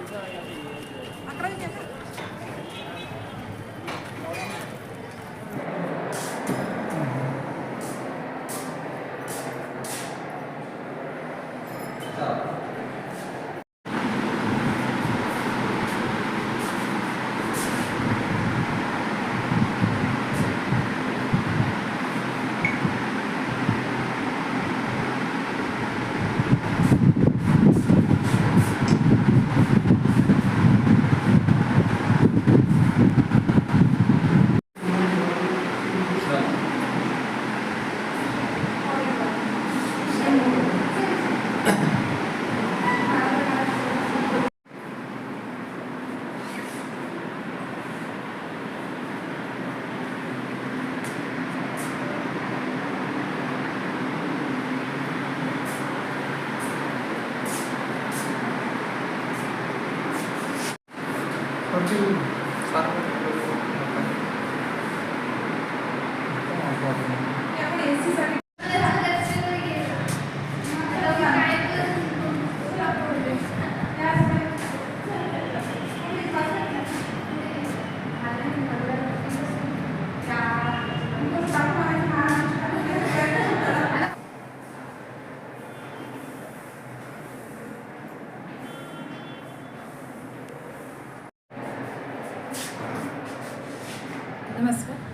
नमस्कार,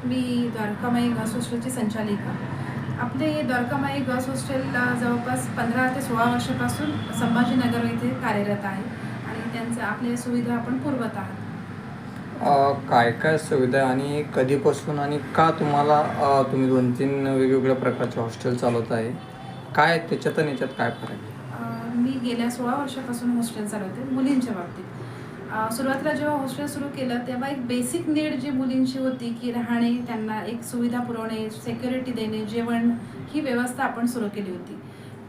मी द्वारकामाई गर्ल्स हॉस्टेलची संचालिका. आपले द्वारकामाई गर्ल्स हॉस्टेल जवळपास 15 ते 16 वर्षापासून संभाजीनगर येथे कार्यरत आहे आणि त्यांच्या आपल्या सुविधा आपण पुरवत आहात. काय काय सुविधा आणि कधीपासून आणि का तुम्हाला तुम्ही 2-3 वेगवेगळ्या प्रकारचे हॉस्टेल चालवत आहे, काय त्याच्यात आणि याच्यात काय फरक आहे? मी गेल्या 16 वर्षापासून हॉस्टेल चालवते मुलींच्या बाबतीत. सुरुवातीला जेव्हा हॉस्टेल सुरू केलं तेव्हा एक बेसिक नीड जी मुलींची होती की राहणे, त्यांना एक सुविधा पुरवणे, सिक्युरिटी देणे, जेवण, ही व्यवस्था आपण सुरू केली होती.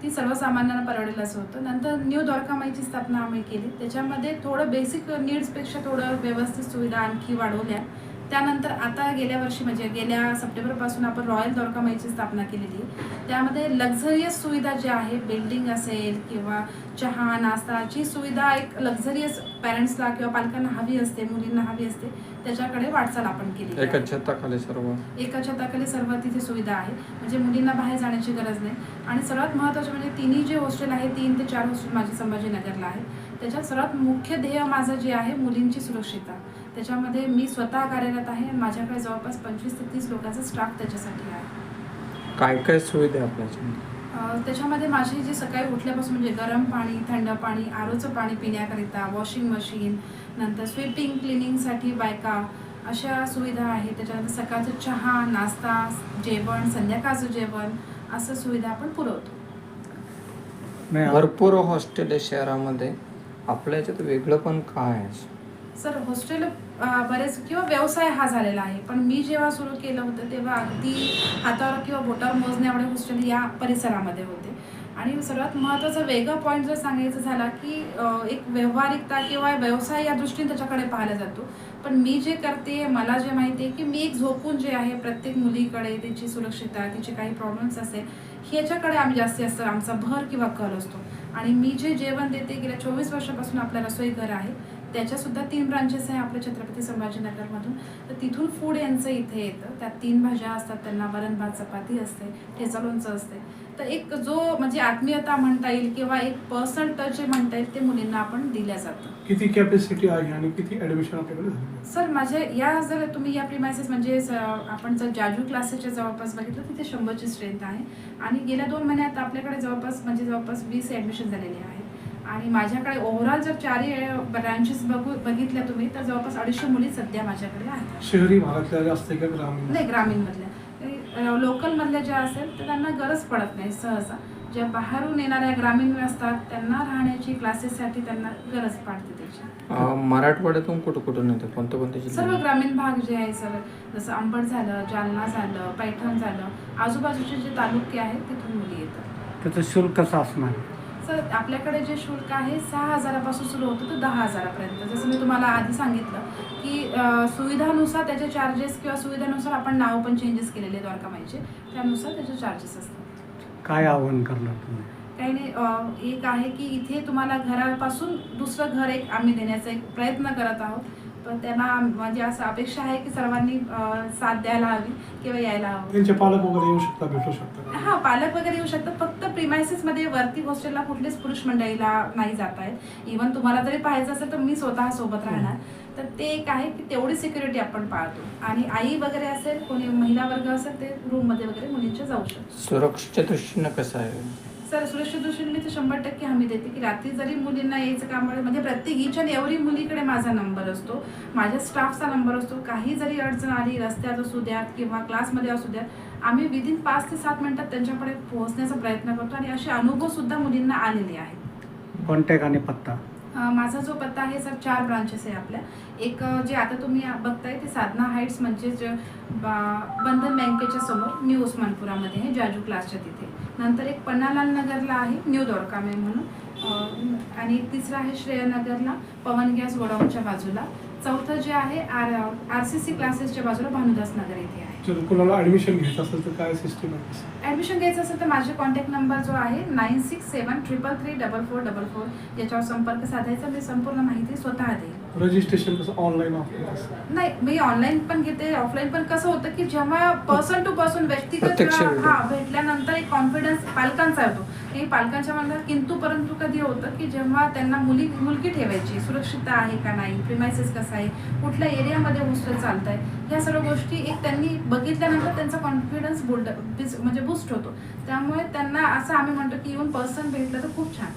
ती सर्वसामान्यांना परवडेल असं होतं. नंतर न्यू द्वारकामाईची स्थापना आम्ही केली. त्याच्यामध्ये थोडं बेसिक नीड्सपेक्षा थोडं व्यवस्थित सुविधा आणखी वाढवल्या. त्यानंतर आता गेल्या वर्षी म्हणजे गेल्या सप्टेंबरपासून आपण रॉयल द्वारकामाईची स्थापना केलेली आहे. त्यामध्ये लक्झरियस सुविधा ज्या आहे, बिल्डिंग असेल किंवा चहा नाश्ताची सुविधा एक लक्झरियस पॅरेंट्सला किंवा पालकांना हवी असते, मुलींना हवी असते, त्याच्याकडे वाटचाल आपण केली. एकाच छताखाली सर्व तिथे सुविधा आहे, म्हणजे मुलींना बाहेर जाण्याची गरज नाही. आणि सर्वात महत्त्वाचं म्हणजे तिन्ही जे हॉस्टेल आहे, 3 ते 4 हॉस्टेल माझे संभाजीनगरला आहे. त्याच्यात सर्वात मुख्य ध्येय माझं जे आहे मुलींची सुरक्षितता. त्याच्यामध्ये मी स्वतः कार्यरत आहे आणि माझ्याकडे जवळपास 25 ते 30 लोकांचा स्टाफ त्याच्यासाठी आहे. काय काय सुविधा आपल्याच्या? त्याच्यामध्ये माझी जी सकाळी उठल्यापासून म्हणजे गरम पाणी, थंड पाणी, आरोचं पाणी पिण्याकरिता, वॉशिंग मशीन, नंतर स्वीपिंग क्लिनिंगसाठी बायका, अशा सुविधा आहेत. त्याच्यानंतर सकाळचं चहा, नाश्ता, जेवण, संध्याकाळचं जेवण, असं सुविधा आपण पुरवतो. भरपूर हॉस्टेल आहे शहरामध्ये, आपल्या याच्यात वेगळं पण काय आहे? सर, हॉस्टेल बरेच किंवा व्यवसाय हा झालेला आहे, पण मी जेव्हा सुरू केलं होतं तेव्हा अगदी हातावर किंवा बोटावर मोजण्या एवढे हॉस्टेल या परिसरामध्ये होते. आणि सर्वात महत्त्वाचा वेगळा पॉईंट जर सांगायचं झाला की एक व्यावहारिकता किंवा व्यवसाय या दृष्टीने त्याच्याकडे पाहायला जातो. पण मी जे करते, मला जे माहिती आहे की मी एक झोपून जे आहे प्रत्येक मुलीकडे तिची सुरक्षितता, तिचे काही प्रॉब्लेम्स असेल, ह्याच्याकडे आम्ही जास्त आमचा भर किंवा कल असतो. आणि मी जे जेवण देते, गेल्या 24 वर्षापासून आपलं रसोईघर आहे, त्याच्यासुद्धा 3 ब्रांचेस आहे आपल्या छत्रपती संभाजीनगरमधून. तर तिथून फूड यांचं इथे येतं. त्यात 3 भाज्या असतात, त्यांना वरण भात चपाती असते, ठेचा लोणचं असते. तर एक जो म्हणजे आत्मीयता म्हणता येईल किंवा एक पर्सनल टच जे म्हणता येईल ते मुलींना आपण दिल्या जातं. किती कॅपॅसिटी आहे आणि किती ॲडमिशन आपल्याकडे झाली? सर, माझे या जर तुम्ही या प्रिमायसेस म्हणजे आपण जर जाजू क्लासेसच्या जवळपास बघितलं तिथे 100ची स्ट्रेंथ आहे. आणि गेल्या 2 महिन्यात आपल्याकडे जवळपास 20 ॲडमिशन झालेले आहे. आणि माझ्याकडे ओव्हरऑल जर 4 ब्रँचेस बघितल्या तुम्ही तर जवळपास 250 मुली सध्या माझ्याकडे आहेत. शहरी भागातल्या जास्त का ग्रामीण? नाही, ग्रामीणमधल्या. लोकलमधल्या ज्या असेल तर त्यांना गरज पडत नाही सहसा. ज्या बाहेरून येणाऱ्या ग्रामीण असतात त्यांना राहण्याची क्लासेससाठी त्यांना गरज पडते त्याची. मराठवाड्यातून कुठं येतं, कोणते सर्व ग्रामीण भाग जे आहे सर, जसं अंबड झालं, जालना झालं, पैठण झालं, आजूबाजूचे जे तालुके आहेत तिथून मुली येतात. त्याचं शुल्क कसं असणार? सर, आपल्याकडे जे शुल्क आहे 6,000पासून सुरू होतं तर 10,000पर्यंत. जसं मी तुम्हाला आधी सांगितलं की सुविधानुसार त्याचे चार्जेस किंवा सुविधानुसार आपण नाव पण चेंजेस केलेले द्वारकामाईचे, त्यानुसार त्याचे चार्जेस असतात. काय आव्हान करणार तुम्ही? काही नाही, एक आहे की इथे तुम्हाला घरापासून दुसरं घर एक आम्ही देण्याचा एक प्रयत्न करत आहोत. पण त्यांना म्हणजे असं अपेक्षा आहे की सर्वांनी साथ द्यायला हवी किंवा यायला हवं. त्यांचे पालक वगैरे येऊ शकतात, भेटू शकतात. हा, पालक वगैरे येऊ शकतात. फक्त प्रिमायसेसमध्ये वरती हॉस्टेलला कुठलेच पुरुष मंडळीला नाही जात आहेत. इव्हन तुम्हाला जरी पाहायचं असेल तर मी स्वतः सोबत राहणार. तर ते एक आहे की तेवढी सिक्युरिटी आपण पाळतो. आणि आई वगैरे असेल, कोणी महिला वर्ग असेल, ते रूममध्ये वगैरे मुलींच्या जाऊ शकतो. सुरक्षेच्या दृष्टीनं कसं आहे? सर, सुरक्षित दृष्टीने मी तर 100% हमी देते की रात्री जरी मुलींना यायचं काम पडेल, म्हणजे प्रत्येक ईच अँड एव्हरी मुलीकडे माझा नंबर असतो, माझ्या स्टाफचा नंबर असतो. काही जरी अडचण आली रस्त्यात असू द्या किंवा क्लासमध्ये असू द्या, आम्ही विदिन 5 ते 7 मिनिटात त्यांच्याकडे पोहोचण्याचा प्रयत्न करतो. आणि असे अनुभवसुद्धा मुलींना आलेले आहेत. कॉन्टॅक्ट आणि पत्ता? माझा जो पत्ता आहे सर, 4 ब्रांचेस आहे आपल्या. एक जे आता तुम्ही बघताय ते साधना हाईट्स, म्हणजे बंधन बँकेच्या समोर न्यू उस्मानपुरामध्ये आहे, जाजू क्लासच्या तिथे. नंतर एक पन्नालाल नगरला आहे, न्यू दोडकामे म्हणून. आणि एक तिसरा आहे श्रेयनगरला, पवन गॅस गोडाऊनच्या बाजूला. चौथं जे आहे RCC क्लासेसच्या बाजूला, भानुदास नगर इथे आहे. जर कोणाला ॲडमिशन घ्यायचं असेल तर काय सिस्टीम आहे? ॲडमिशन घ्यायचं असेल तर माझे कॉन्टॅक्ट नंबर जो आहे 9673334444, याच्यावर संपर्क साधायचा. मी संपूर्ण माहिती स्वतः देईल. रजिस्ट्रेशन कसं, ऑनलाईन ऑफलाईन? नाही, मी ऑनलाईन पण घेते, ऑफलाईन पण. कसं होतं की जेव्हा पर्सन टू पर्सन व्यक्तिगत प्रत्यक्ष भेटल्यानंतर एक कॉन्फिडन्स पालकांचा येतो. हे पालकांच्या मनात किंतु परंतु कधी होतं की जेव्हा त्यांना मुलगी ठेवायची, सुरक्षितता आहे का नाही, प्रिमायसेस कसं आहे, कुठल्या एरियामध्ये हॉस्टेल चालत आहे, ह्या सर्व गोष्टी एक त्यांनी बघितल्यानंतर त्यांचा कॉन्फिडन्स म्हणजे बूस्ट होतो. त्यामुळे त्यांना असं आम्ही म्हणतो की येऊन पर्सन भेटलं तर खूप छान.